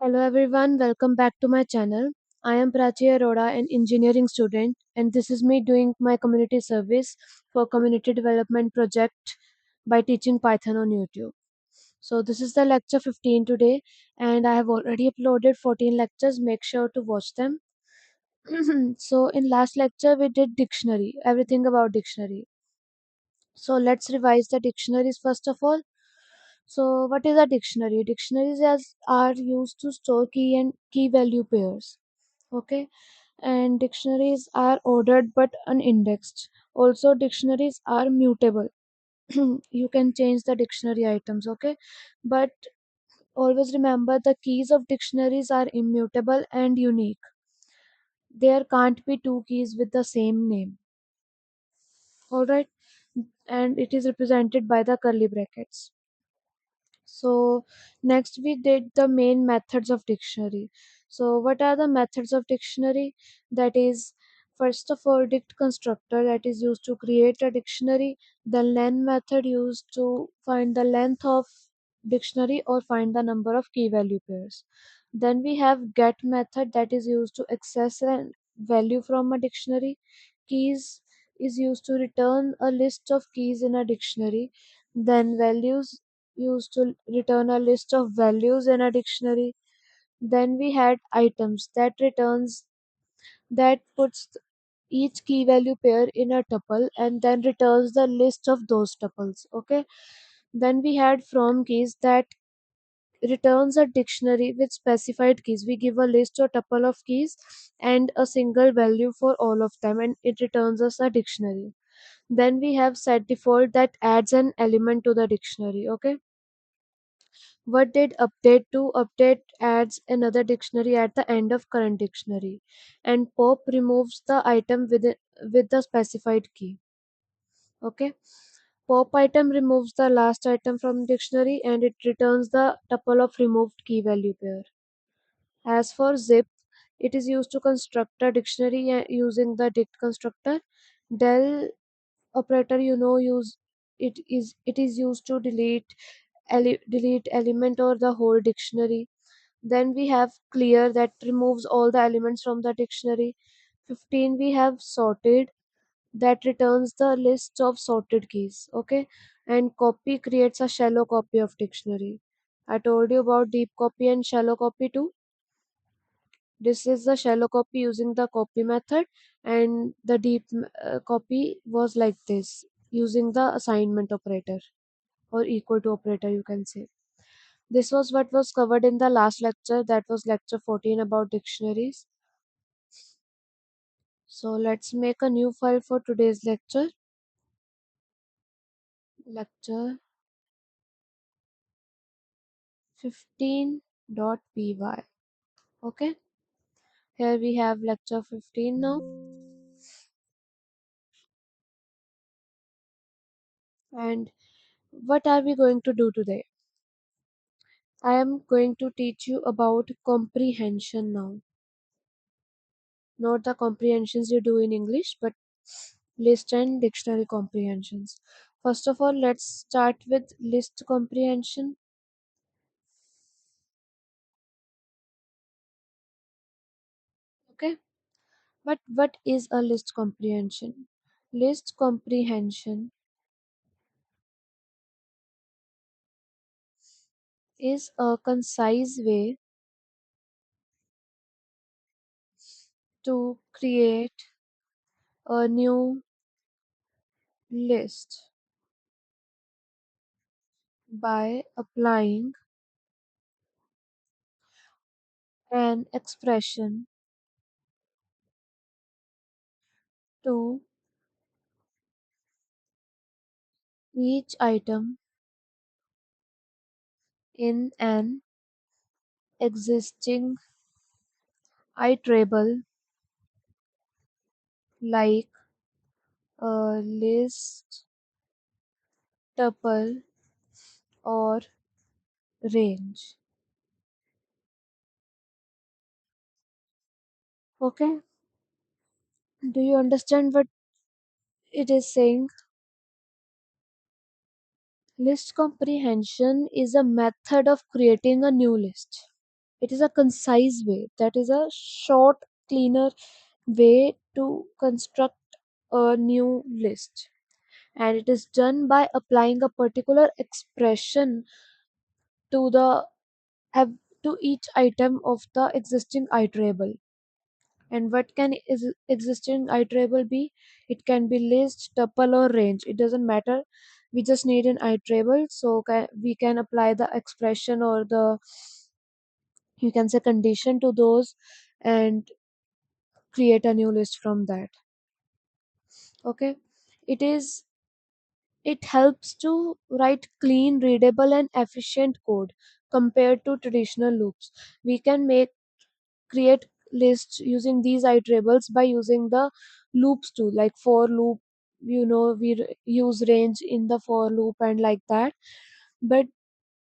Hello everyone, welcome back to my channel. I am Prachi Arora, an engineering student, and this is me doing my community service for community development project by teaching Python on YouTube. So this is the lecture 15 today, and I have already uploaded 14 lectures. Make sure to watch them. So in last lecture we did dictionary, everything about dictionary. So let's revise the dictionaries first of all. So what is a dictionary? Are used to store key and key value pairs. Okay, and dictionaries are ordered but unindexed. Also, dictionaries are mutable. You can change the dictionary items, okay, but always remember the keys of dictionaries are immutable and unique. There can't be two keys with the same name. All right, and it is represented by the curly brackets. So next we did the main methods of dictionary. So what are the methods of dictionary? That is, first of all, dict constructor that is used to create a dictionary. The len method used to find the length of dictionary or find the number of key value pairs. Then we have get method that is used to access a value from a dictionary. Keys is used to return a list of keys in a dictionary. Then values used to return a list of values in a dictionary. Then we had items that puts each key value pair in a tuple and then returns the list of those tuples. Okay. Then we had from keys that returns a dictionary with specified keys. We give a list or tuple of keys and a single value for all of them, and it returns us a dictionary. Then we have set default that adds an element to the dictionary. Okay. What did update do? Update adds another dictionary at the end of current dictionary, and pop removes the item with the specified key. Okay. Pop item removes the last item from dictionary and it returns the tuple of removed key value pair. As for zip, it is used to construct a dictionary using the dict constructor. Del operator, use it is used to delete element or the whole dictionary. Then we have clear that removes all the elements from the dictionary. 15 we have sorted that returns the list of sorted keys. Okay, and copy creates a shallow copy of dictionary. I told you about deep copy and shallow copy too. This is the shallow copy using the copy method, and the deep copy was like this using the assignment operator or equal to operator, you can say. This was what was covered in the last lecture, that was lecture 14 about dictionaries. So let's make a new file for today's lecture, lecture 15.py. Okay, here we have lecture 15 now. And what are we going to do today? I am going to teach you about comprehension now. Not the comprehensions you do in English, but list and dictionary comprehensions. First of all, let's start with list comprehension. Okay, but what is a list comprehension? List comprehension is a concise way to create a new list by applying an expression to each item in an existing iterable, like a list, tuple, or range. Okay, do you understand what it is saying? List comprehension is a method of creating a new list. It is a concise way, that is a short, cleaner way to construct a new list. And it is done by applying a particular expression to the have to each item of the existing iterable. And what can is existing iterable be? It can be list, tuple, or range. It doesn't matter. We just need an iterable, so we can apply the expression or the, you can say, condition to those and create a new list from that. Okay, it is it helps to write clean, readable, and efficient code compared to traditional loops. We can make create lists using these iterables by using the loops too, like for loop. Use range in the for loop and like that. But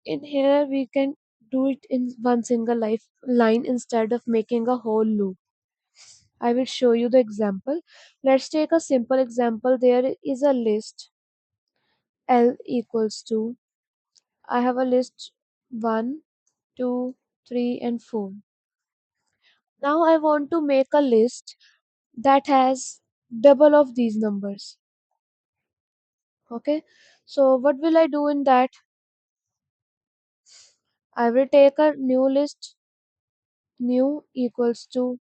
in here we can do it in one single line instead of making a whole loop. I will show you the example. Let's take a simple example. There is a list L equals to, I have a list 1, 2, 3, and 4. Now I want to make a list that has double of these numbers. Okay, so what will I do in that? I will take a new list, new equals to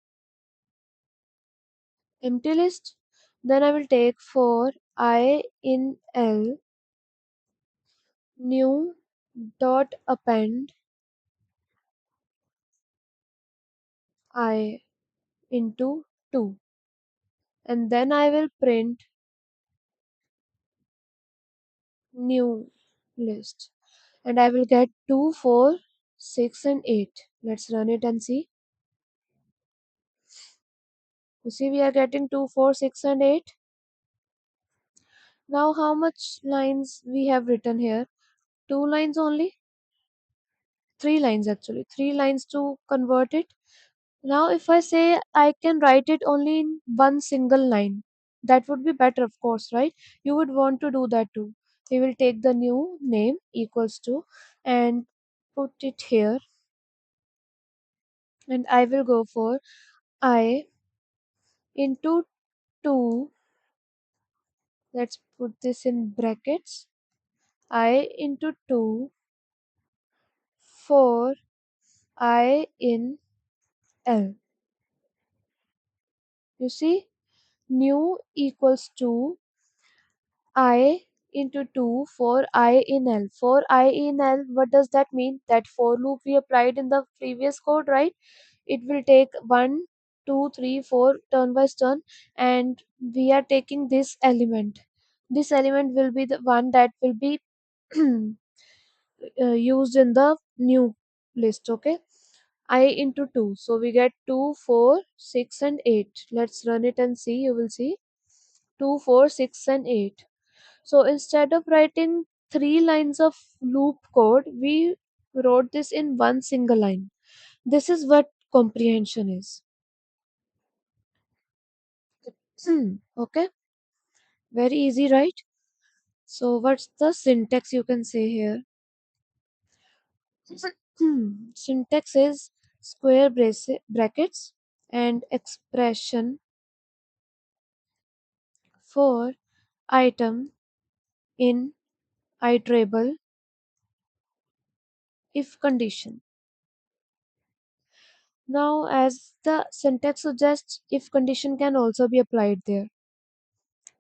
empty list. Then I will take for I in L, new dot append I into 2, and then I will print new list, and I will get 2, 4, 6, and 8. Let's run it and see. You see, we are getting 2, 4, 6, and 8. Now, how much lines we have written here? 2 lines only? 3 lines actually. 3 lines to convert it. Now, if I say I can write it only in one single line, that would be better, of course, right? You would want to do that too. We will take the new name equals to and put it here, and I will go for I into 2. Let's put this in brackets. I into 2 for I in L. You see, new equals to I into 2 for I in L. For I in L, what does that mean? That for loop we applied in the previous code, right? It will take 1, 2, 3, 4 turn by turn, and we are taking this element. This element will be the one that will be used in the new list, okay? I into 2. So we get 2, 4, 6, and 8. Let's run it and see. You will see 2, 4, 6, and 8. So instead of writing 3 lines of loop code, we wrote this in one single line. This is what comprehension is. Okay, very easy, right? So what's the syntax you can say here? Syntax is square brackets and expression for item in iterable if condition. Now, as the syntax suggests, if condition can also be applied there.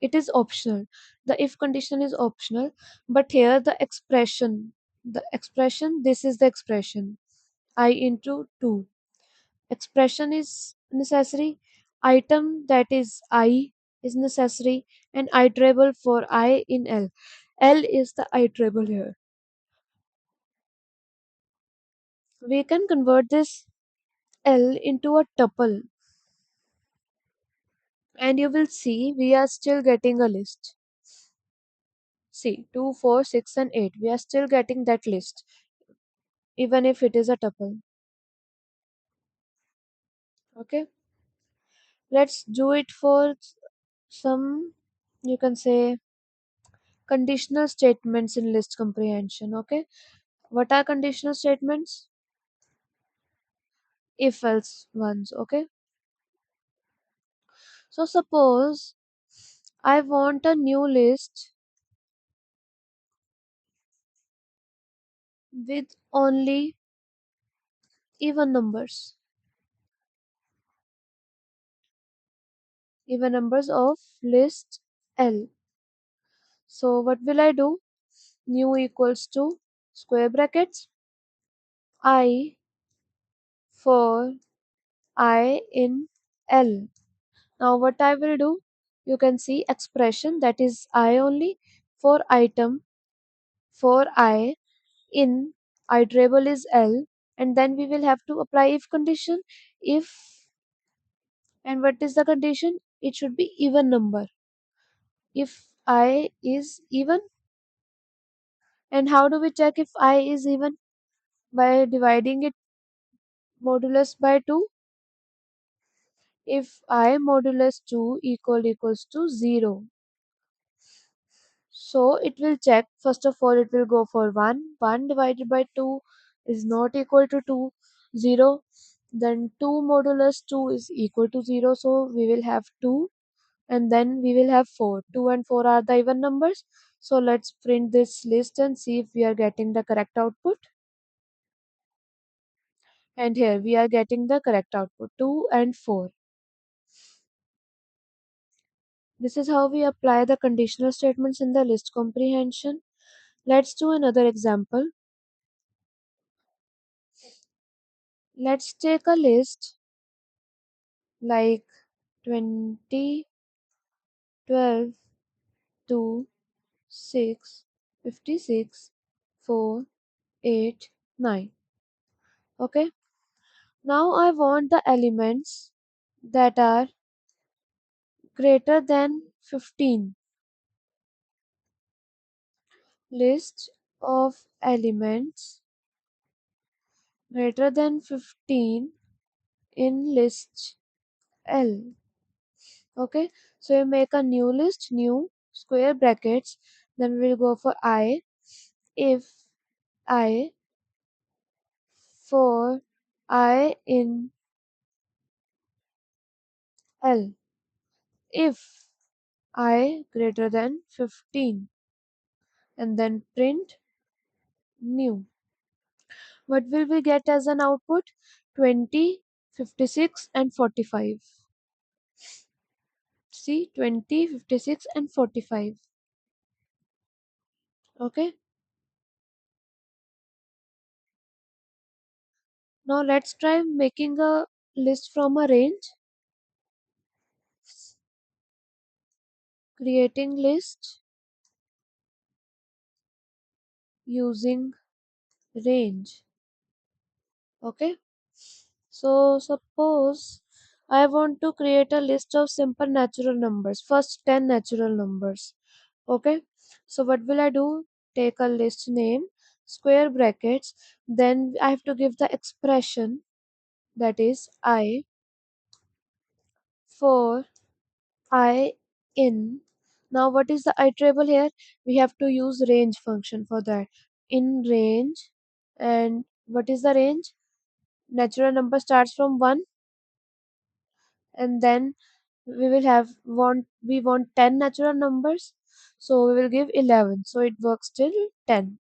It is optional. The if condition is optional, but here the expression, this is the expression I into 2. Expression is necessary. Item, that is I, is necessary, and iterable for I in L. L is the iterable here. We can convert this L into a tuple, and you will see we are still getting a list. See, 2, 4, 6, and 8. We are still getting that list, even if it is a tuple. Okay, let's do it for some, you can say, conditional statements in list comprehension. Okay, what are conditional statements? if else ones. Okay, so suppose I want a new list with only even numbers, even numbers of list L. So what will I do? New equals to square brackets I for I in L. Now what I will do? You can see expression, that is I only, for item for I in iterable is L, and then we will have to apply if condition. If, and what is the condition? It should be even number. If I is even, and how do we check if I is even? By dividing it modulus by 2. If I modulus 2 equals to 0, so it will check. First of all, it will go for 1. 1 divided by 2 is not equal to 2. 0. Then 2 modulus 2 is equal to 0. So we will have 2, and then we will have 4. 2 and 4 are the even numbers. So let's print this list and see if we are getting the correct output. And here we are getting the correct output, 2 and 4. This is how we apply the conditional statements in the list comprehension. Let's do another example. Let's take a list like 20, 12, 2, 6, 56, 4, 8, 9. Okay. Now I want the elements that are greater than 15. List of elements greater than 15 in list L. Okay, so you make a new list, new square brackets, then we'll go for I. If I for I in L, if I greater than 15, and then print new. What will we get as an output? 20, 56 and 45. See, 20, 56 and 45. Okay, now let's try making a list from a range. Creating list using range. Okay, so suppose I want to create a list of simple natural numbers, first 10 natural numbers. Okay, so what will I do? Take a list name, square brackets, then I have to give the expression, that is I for I in. Now what is the iterable here? We have to use range function for that. In range, and what is the range? Natural number starts from 1, and then we want 10 natural numbers, so we will give 11, so it works till 10,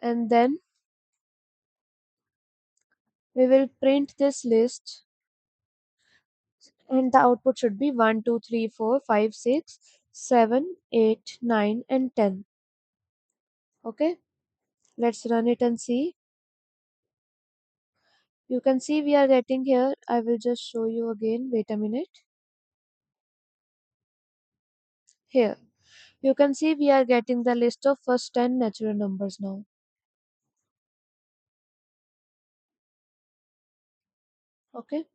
and then we will print this list, and the output should be 1 2 3 4 5 6 7 8 9 and 10. Okay, let's run it and see. You can see we are getting here. I will just show you again. Wait a minute. Here. You can see we are getting the list of first 10 natural numbers now. Okay.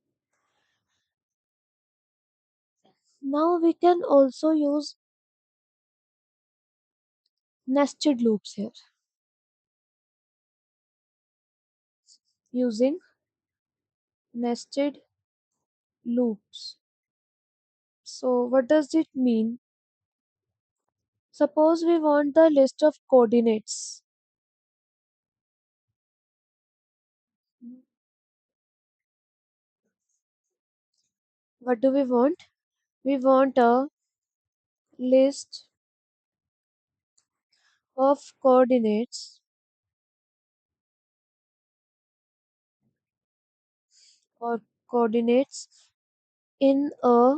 Now we can also use nested loops here. Using nested loops. So what does it mean? Suppose we want the list of coordinates. What do we want? We want a list of coordinates in a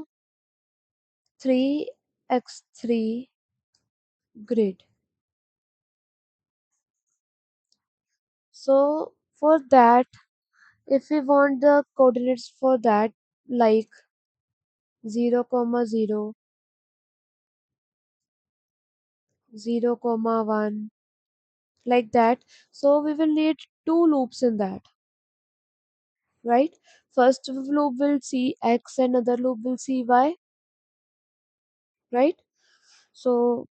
3x3 grid. So for that, if we want the coordinates for that, like 0 comma 0, 0 comma 1, like that, so we will need two loops in that, right? First loop will see x and other loop will see y, right? So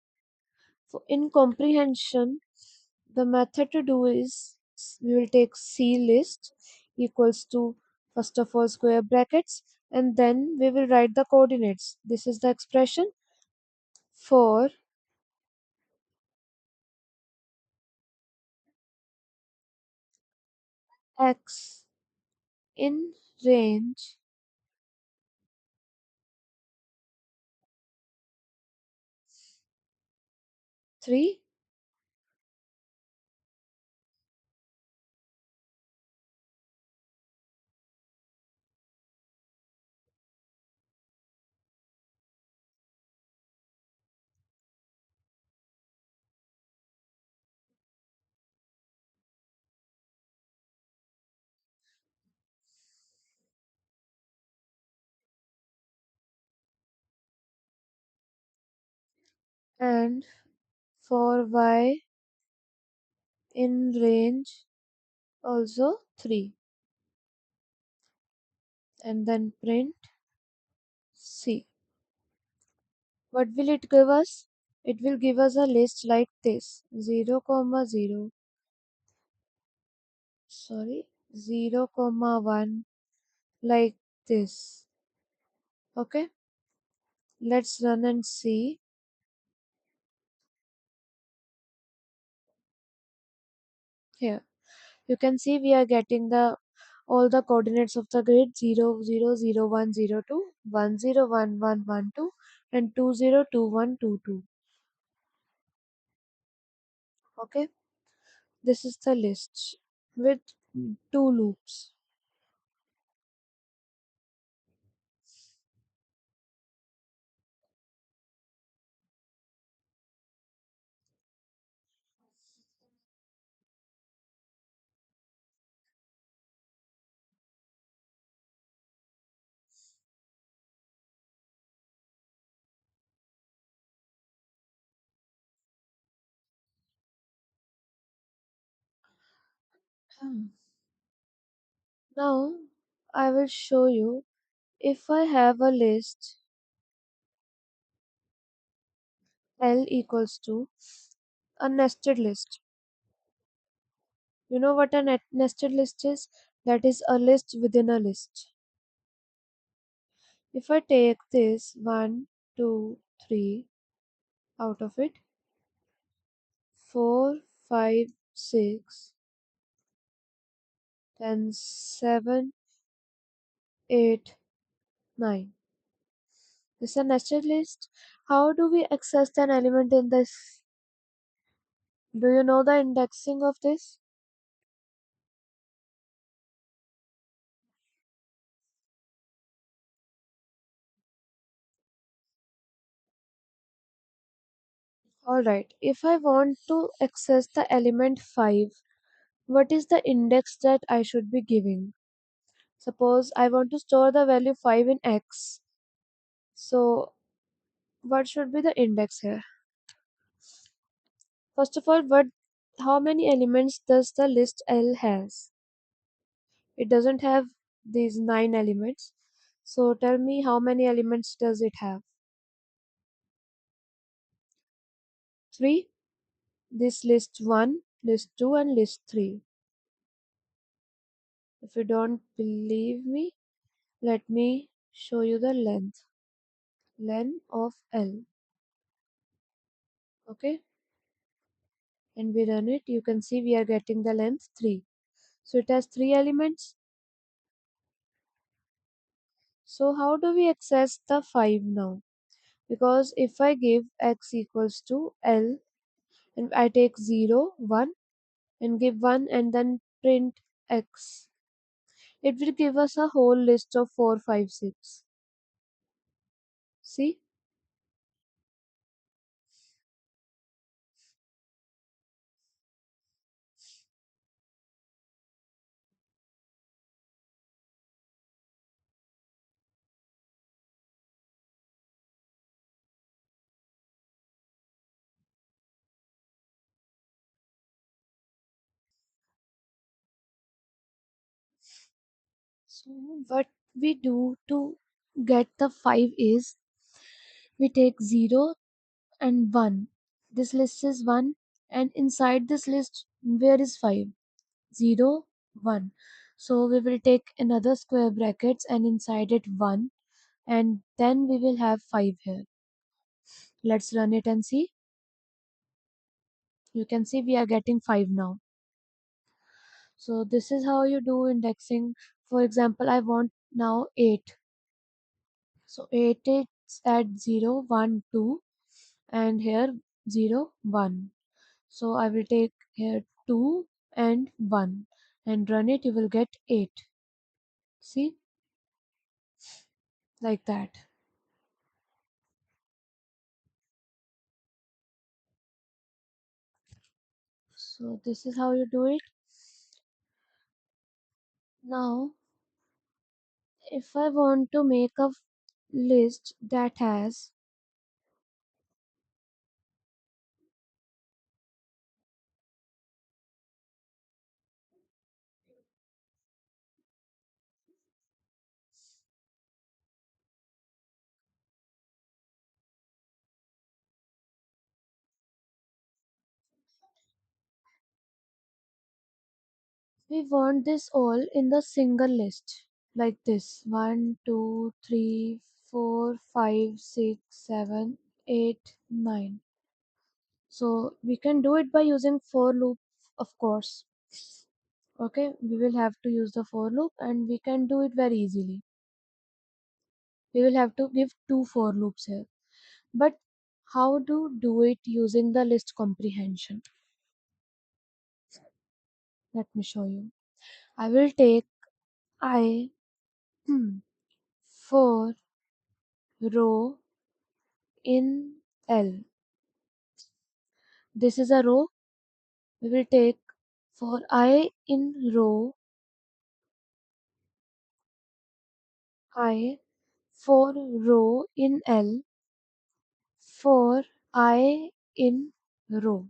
in comprehension, the method to do is we will take C list equals to first of all square brackets, and then we will write the coordinates. This is the expression for x in range 3, and for y in range also 3, and then print C. What will it give us? It will give us a list like this: 0 comma 0, sorry, 0 comma 1, like this. Okay, let's run and see. Here you can see we are getting the all the coordinates of the grid: 0 0 0 1 0 2, 1 0 1 1 1 2, and 2 0 2 1 2 2. Okay, this is the list with two loops. Hmm. Now I will show you. If I have a list L equals to a nested list. You know what a nested list is? That is a list within a list. If I take this 1, 2, 3 out of it, 4, 5, 6, then 7, 8, 9. This is a nested list. How do we access an element in this? Do you know the indexing of this? Alright, if I want to access the element 5, what is the index that I should be giving? Suppose I want to store the value 5 in X. So, what should be the index here? First of all, how many elements does the list L has? It doesn't have these 9 elements. So, tell me how many elements does it have? 3. This list 1, list 2, and list 3. If you don't believe me, let me show you the length of L. Okay, and we run it, you can see we are getting the length 3. So it has 3 elements. So how do we access the 5 now? Because if I give x equals to L and I take 0, 1 and give 1 and then print x, it will give us a whole list of 4, 5, 6. See? So what we do to get the 5 is we take 0 and 1. This list is 1 and inside this list where is 5? 0, 1. So we will take another square brackets and inside it 1 and then we will have 5 here. Let's run it and see. You can see we are getting 5 now. So this is how you do indexing. For example, I want now 8. So 8 is at 0, 1, 2 and here 0, 1. So I will take here 2 and 1 and run it, you will get 8. See, like that. So this is how you do it. Now, if I want to make a list that has we want this all in the single list like this 1, 2, 3, 4, 5, 6, 7, 8, 9. So we can do it by using for loop, of course. Okay, we will have to use the for loop and we can do it very easily. We will have to give two for loops here. But how to do it using the list comprehension? Let me show you. I will take I for row in L. This is a row. We will take for I in row I for row in L for I in row.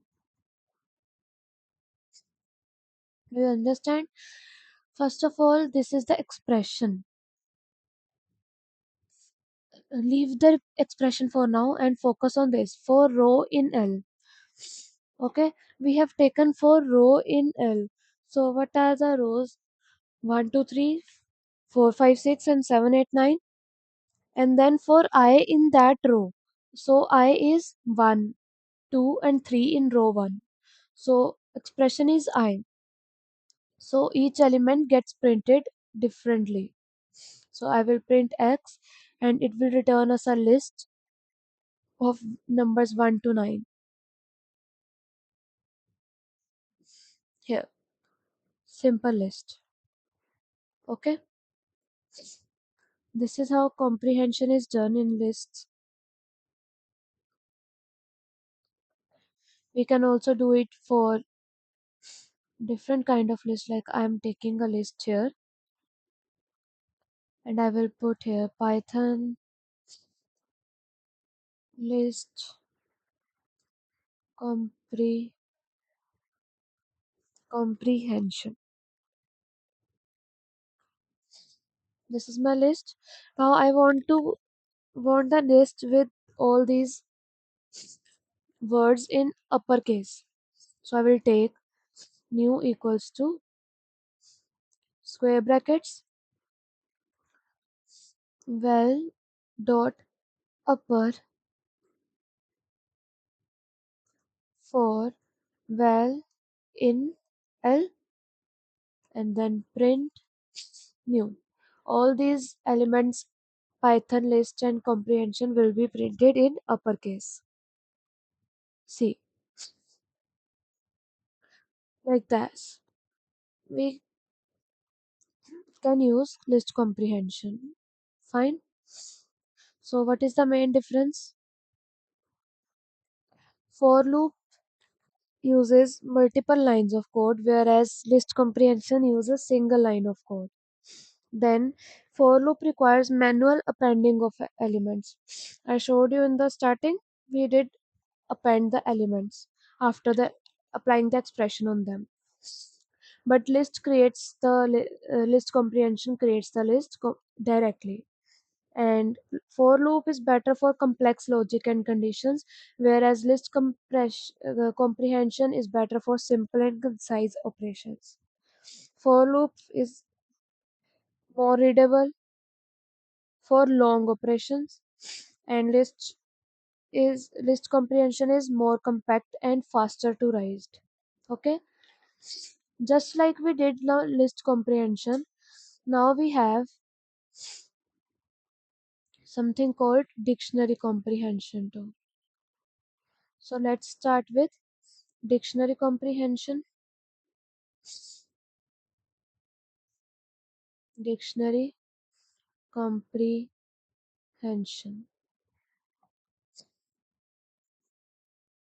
Do you understand? First of all, this is the expression. Leave the expression for now and focus on this. For row in L. Okay, we have taken for row in L. So what are the rows? 1, 2, 3, 4, 5, 6, and 7, 8, 9. And then for I in that row. So I is 1, 2, and 3 in row 1. So expression is I. So each element gets printed differently. So I will print X and it will return us a list of numbers 1 to 9. Here, simple list. Okay, this is how comprehension is done in lists. We can also do it for different kind of list, like I am taking a list here and I will put here Python list comprehension. This is my list. Now I want the list with all these words in uppercase. So I will take new equals to square brackets well dot upper for val in L and then print new. All these elements Python list and comprehension will be printed in uppercase. See, like this. We can use list comprehension. Fine. So what is the main difference? For loop uses multiple lines of code, whereas list comprehension uses single line of code. Then for loop requires manual appending of elements. I showed you in the starting, we did append the elements after the applying the expression on them. But list comprehension creates the directly. And for loop is better for complex logic and conditions, whereas comprehension is better for simple and concise operations. For loop is more readable for long operations, and list comprehension is more compact and faster to write. Okay, just like we did list comprehension, now we have something called dictionary comprehension too. So let's start with dictionary comprehension. Dictionary comprehension.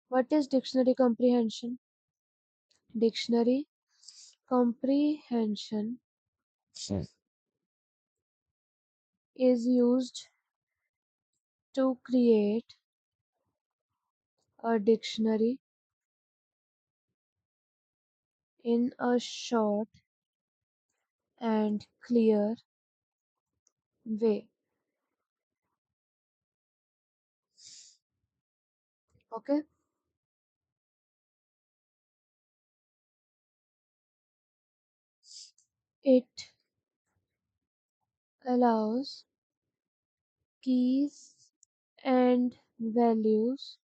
What is dictionary comprehension? Dictionary comprehension is used to create a dictionary in a short and clear way. Okay, it allows keys and values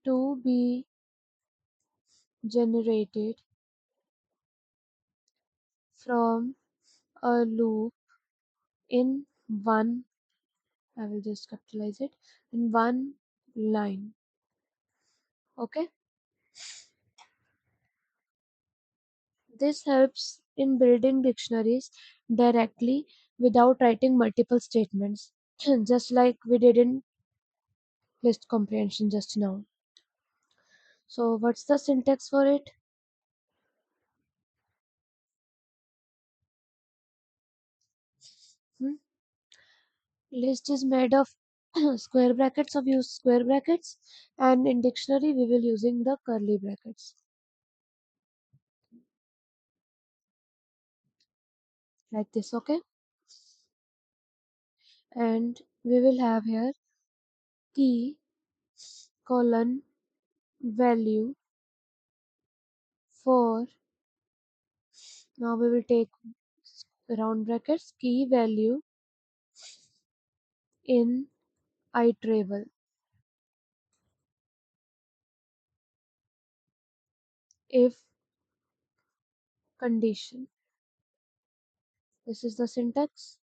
to be generated from a loop in one, I will just capitalize it, in one line. Okay, this helps in building dictionaries directly without writing multiple statements, just like we did in list comprehension just now. So what's the syntax for it? Hmm? List is made of square brackets, of use square brackets, and in dictionary we will using the curly brackets, like this. Okay, and we will have here key colon value for, now we will take round brackets, key value in iterable if condition. This is the syntax.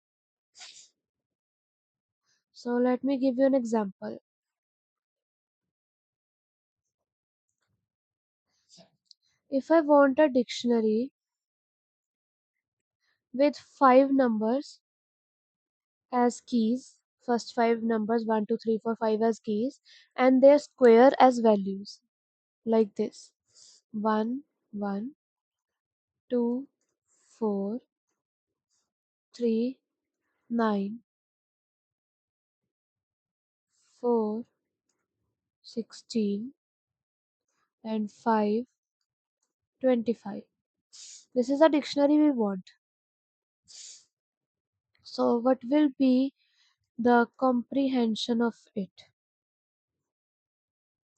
So let me give you an example. If I want a dictionary with 5 numbers as keys, first 5 numbers 1, 2, 3, 4, 5 as keys, and their square as values, like this: 1, 1, 2, 4, 3, 9, 4, 16, and 5, 25. This is a dictionary we want. So what will be the comprehension of it?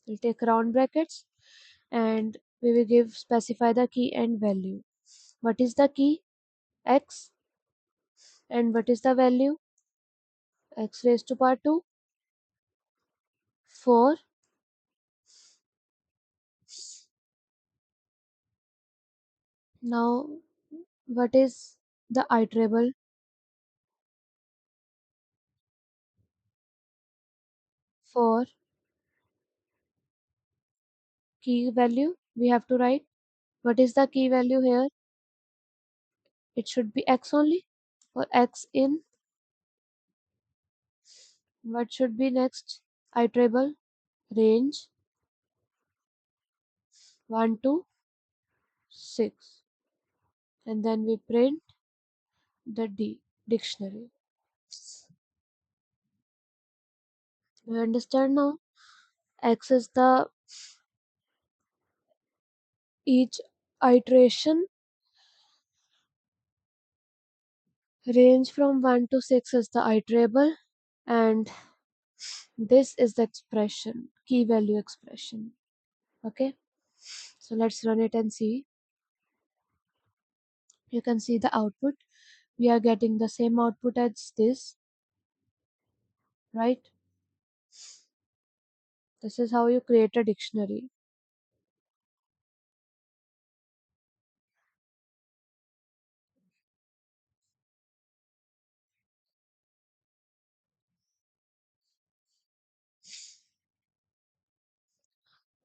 We'll take round brackets and we will give specify the key and value. What is the key? X. And what is the value? X raised to power 2, 4. Now what is the iterable? For key value, we have to write what is the key value here. It should be x only. For x in, what should be next? Iterable range 1 to 6, and then we print the dictionary. You understand now? X is the each iteration, range from 1 to 6 is the iterable, and this is the expression, key value expression. Okay, so let's run it and see. You can see the output. We are getting the same output as this, right? This is how you create a dictionary.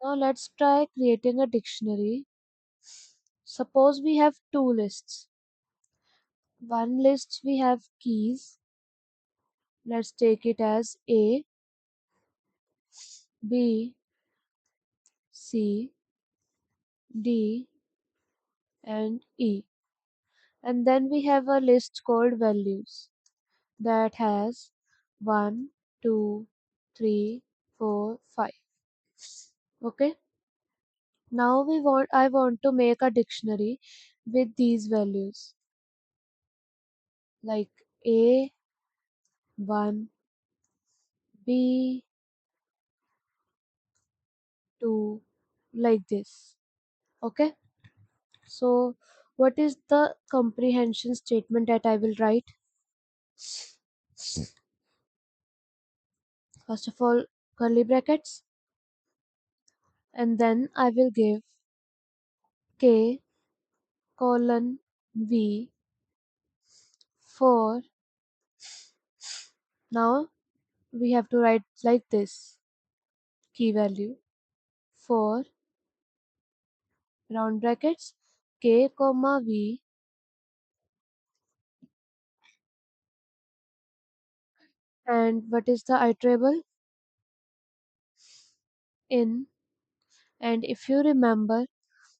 Now let's try creating a dictionary. Suppose we have two lists. One list we have keys. Let's take it as A, B, C, D, and E. And then we have a list called values that has 1, 2, 3, 4, 5. Okay. Now I want to make a dictionary with these values like A1, B2, like this. Okay. So what is the comprehension statement that I will write? First of all, curly brackets, and then I will give K colon V for, now we have to write like this, key value for round brackets K comma V, and what is the iterable? In. And if you remember,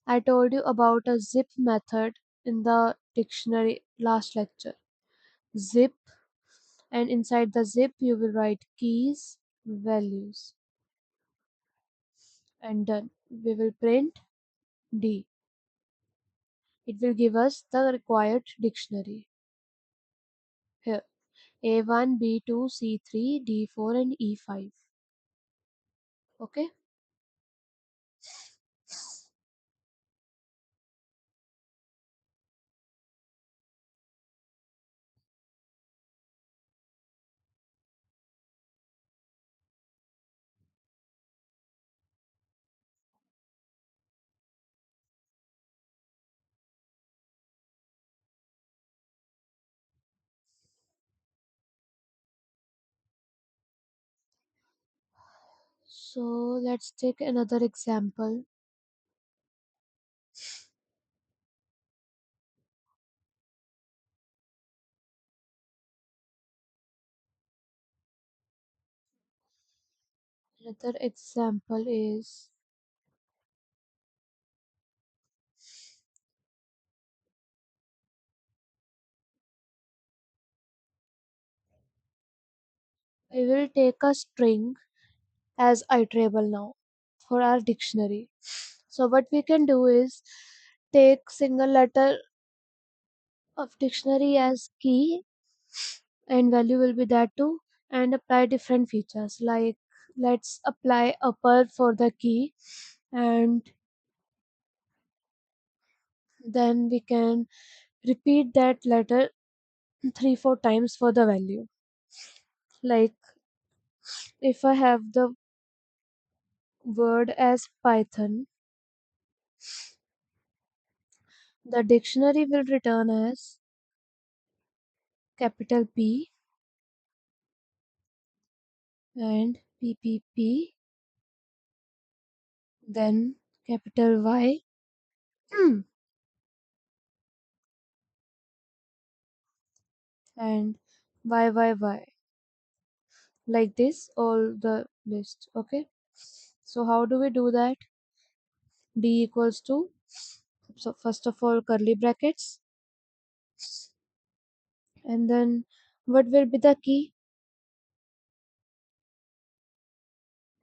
I told you about a zip method in the dictionary last lecture. Zip, and inside the zip you will write keys, values, and done. We will print D. It will give us the required dictionary. Here, A1, B2, C3, D4, and E5. Okay. So let's take another example. Another example is, we will take a string as iterable now for our dictionary. So what we can do is take single letter of dictionary as key, and value will be that too, and apply different features, like let's apply upper for the key, and then we can repeat that letter 3 4 times for the value. Like if I have the word as Python, the dictionary will return as capital P and PPP, then capital Y, and YYY, like this, all the list. Okay. So how do we do that? D equals to, so first of all, curly brackets, and then what will be the key?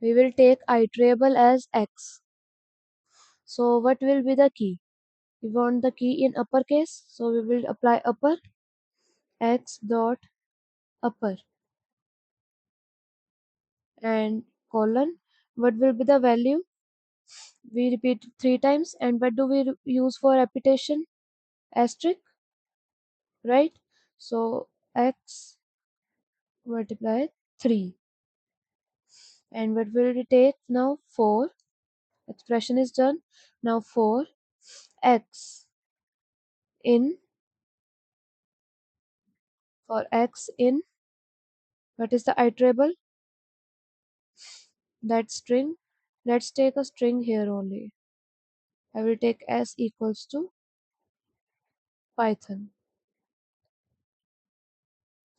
We will take iterable as X. So what will be the key? We want the key in uppercase, so we will apply upper X dot upper and colon. What will be the value? We repeat 3 times, and what do we use for repetition? Asterisk, right? So X multiply 3, and what will we take now? 4. Expression is done. Now 4 X in, for X in, what is the iterable? That string. Let's take a string here only. I will take S equals to Python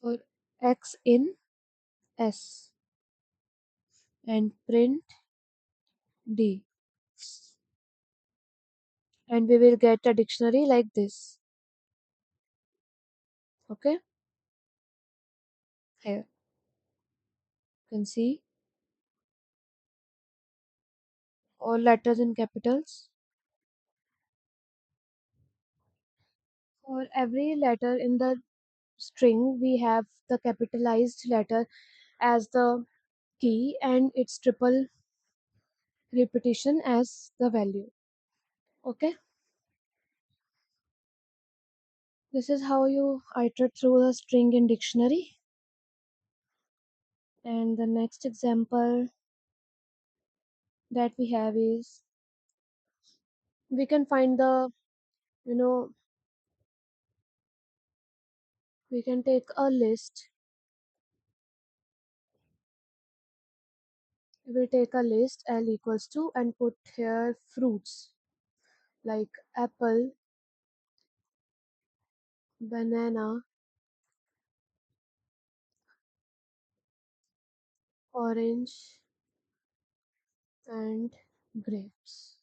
for X in S, and print D, and we will get a dictionary like this. Okay, here you can see all letters in capitals. For every letter in the string, we have the capitalized letter as the key and its triple repetition as the value. Okay, this is how you iterate through the string in dictionary. And the next example that we have is, we can find the, you know, we can take a list. We will take a list L equals to and put here fruits like apple, banana, orange, and grapes.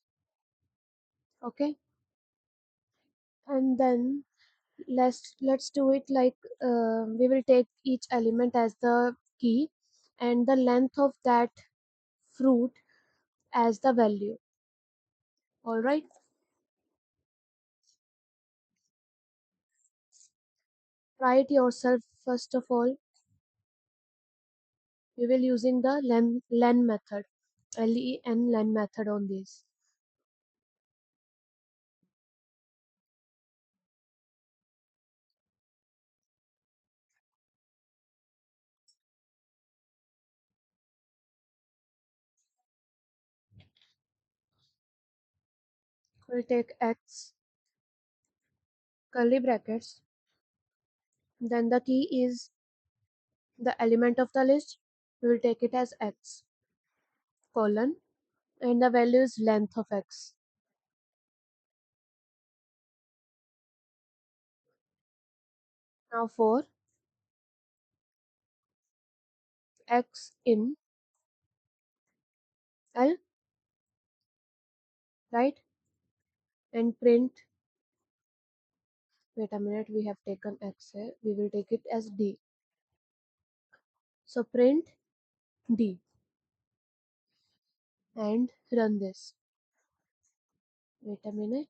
Okay, and then let's do it like, we will take each element as the key and the length of that fruit as the value. All right, try it yourself. First of all, we will using the len method, len method on this. We'll take X, curly brackets, then the key is the element of the list. We will take it as X, colon, and the value is length of X. Now for X in L, right, and print, wait a minute, we have taken X here, we will take it as D. So print D and run this. Wait a minute.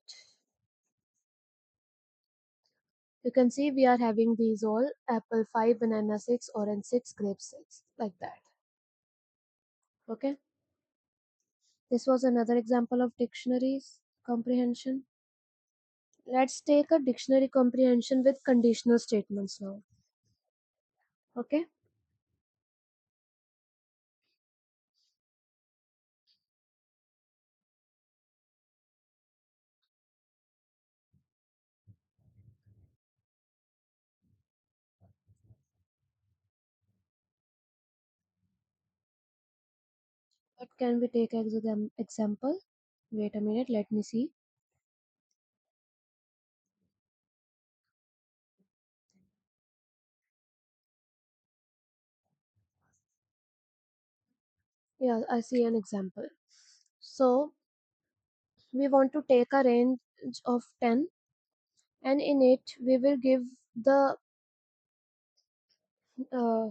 You can see we are having these all: apple 5, banana 6, orange 6, grape 6, like that. Okay, this was another example of dictionaries comprehension. Let's take a dictionary comprehension with conditional statements now. Okay, What can we take as an example? Wait a minute, let me see. Yeah, I see an example. So we want to take a range of 10, and in it we will give the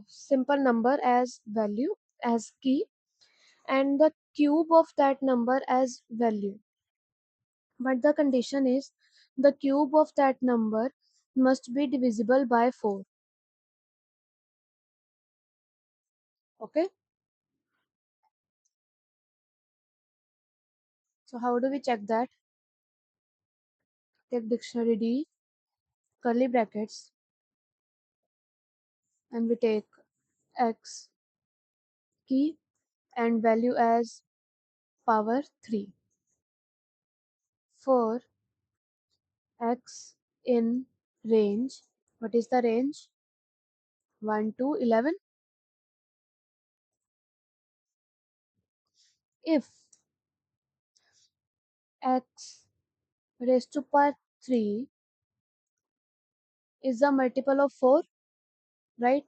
simple number as value, as key, and the cube of that number as value. But the condition is the cube of that number must be divisible by 4. Okay, so how do we check that? Take dictionary D, curly brackets, and we take x key and value as power 3 for x in range. What is the range? 1 to 11. If x raised to power 3 is a multiple of 4, right?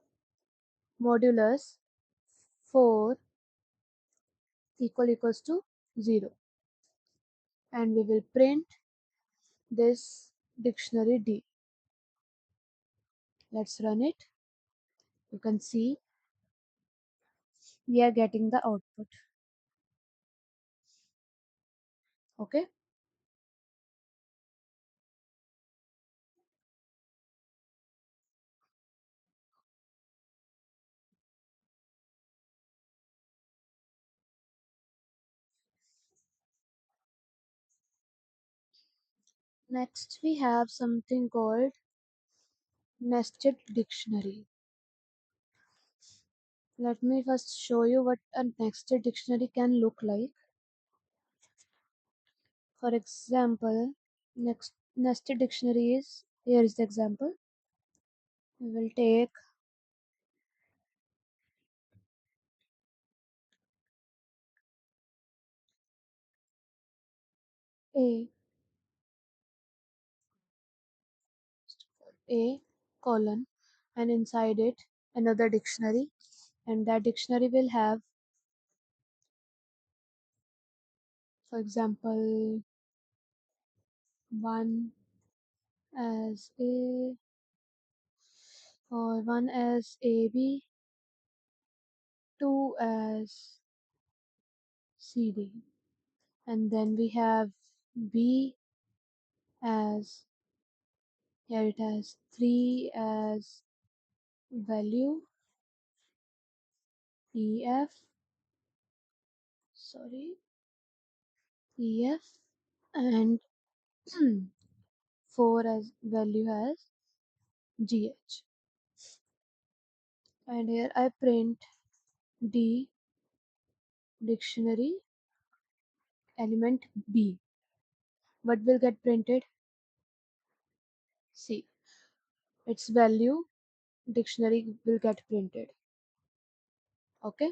Modulus 4 equals to 0, and we will print this dictionary D. Let's run it. You can see we are getting the output. Okay, next we have something called nested dictionary. Let me first show you what a nested dictionary can look like. For example, next nested dictionary is, here is the example. We will take a a colon, and inside it another dictionary, and that dictionary will have, for example, one as a, or one as ab, two as cd, and then we have b as, here it has 3 as value, ef, sorry, ef, and 4 as value as gh. And here I print D dictionary element B. What will get printed? C. Its value dictionary will get printed. Okay.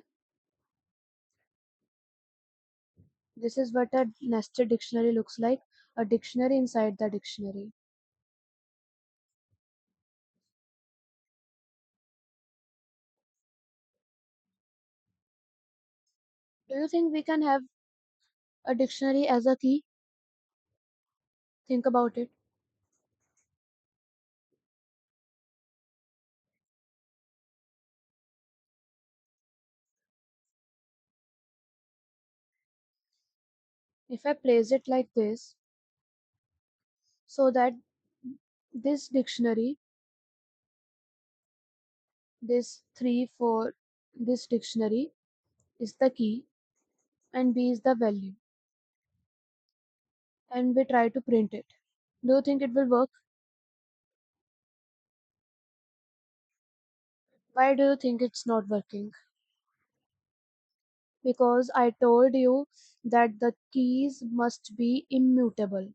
This is what a nested dictionary looks like. A dictionary inside the dictionary. Do you think we can have a dictionary as a key? Think about it. If I place it like this, so that this dictionary, this 3, 4, this dictionary is the key and B is the value, and we try to print it. Do you think it will work? Why do you think it's not working? Because I told you that the keys must be immutable.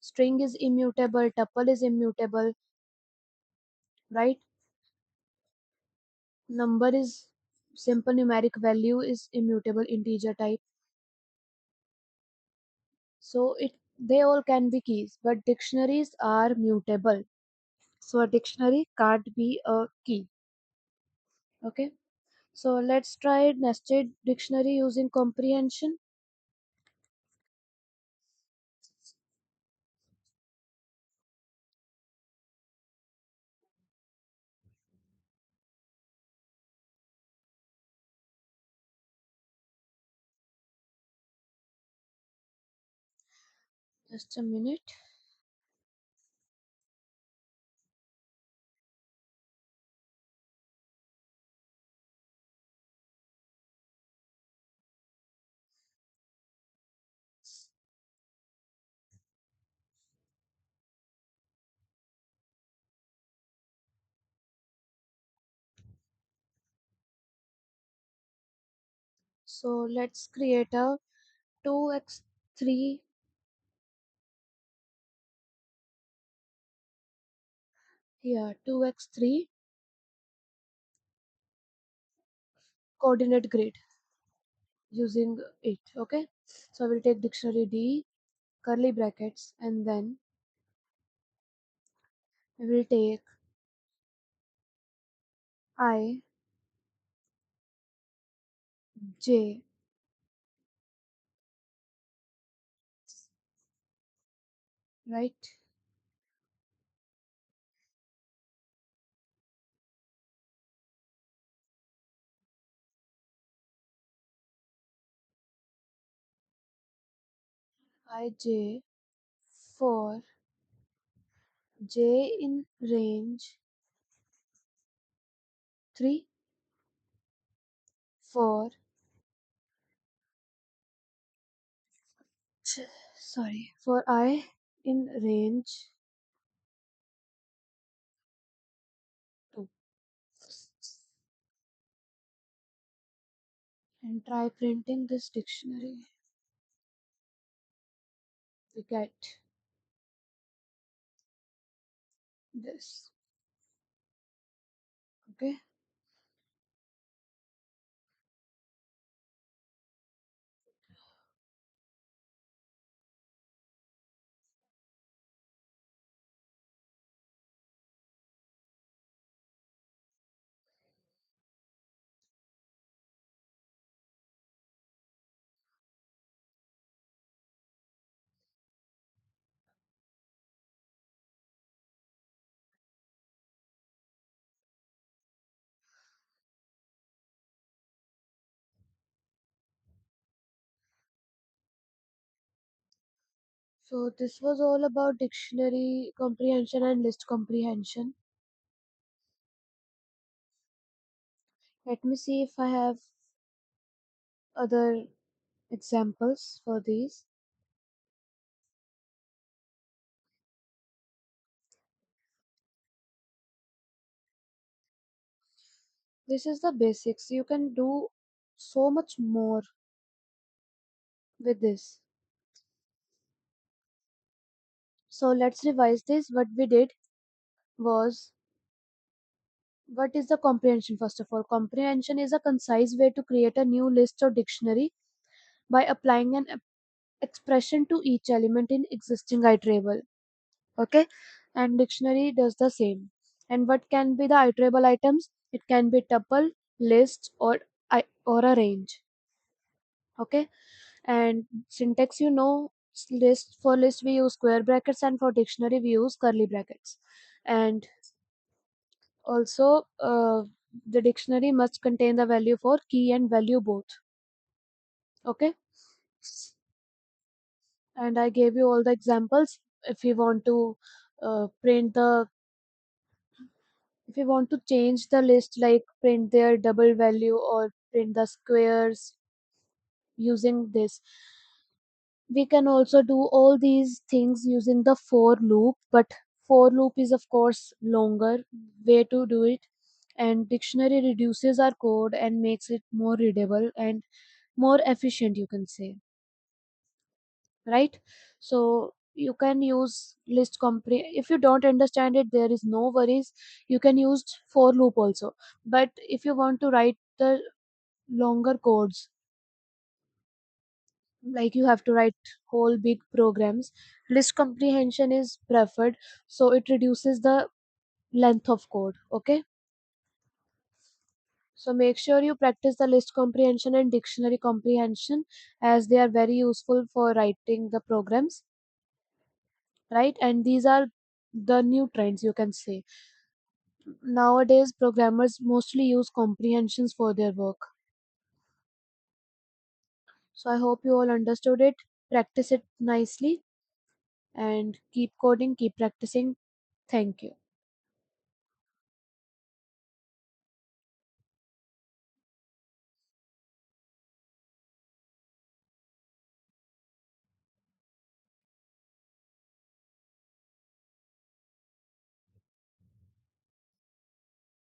String is immutable, tuple is immutable, right? Number is simple numeric value is immutable integer type. So it they all can be keys, but dictionaries are mutable. So a dictionary can't be a key. Okay. So let's try nested dictionary using comprehension. Just a minute. So let's create a 2x3, yeah, 2x3 coordinate grid using it. Okay. So I will take dictionary D, curly brackets, and then we will take I, J, right? I, J for J in range 3, for, sorry, for I in range 2. And try printing this dictionary. We get this. Okay. So this was all about dictionary comprehension and list comprehension. Let me see if I have other examples for these. This is the basics. You can do so much more with this. So let's revise this. What we did was, what is the comprehension? First of all, comprehension is a concise way to create a new list or dictionary by applying an expression to each element in existing iterable. Okay, and dictionary does the same. And what can be the iterable items? It can be tuple, list, or a range. Okay, and syntax, list, for list we use square brackets, and for dictionary we use curly brackets. And also, the dictionary must contain the value for key and value both. Okay, and I gave you all the examples. If you want to print the if you want to change the list, like print their double value or print the squares using this, we can also do all these things using the for loop. But for loop is of course longer way to do it, and dictionary reduces our code and makes it more readable and more efficient, you can say, right? So you can use list compre if you don't understand it, there is no worries. You can use for loop also. But if you want to write the longer codes, like you have to write whole big programs. List comprehension is preferred, so it reduces the length of code. Okay, so make sure you practice the list comprehension and dictionary comprehension, as they are very useful for writing the programs, right? And these are the new trends, you can say. Nowadays programmers mostly use comprehensions for their work. So I hope you all understood it. Practice it nicely and keep coding, keep practicing. Thank you.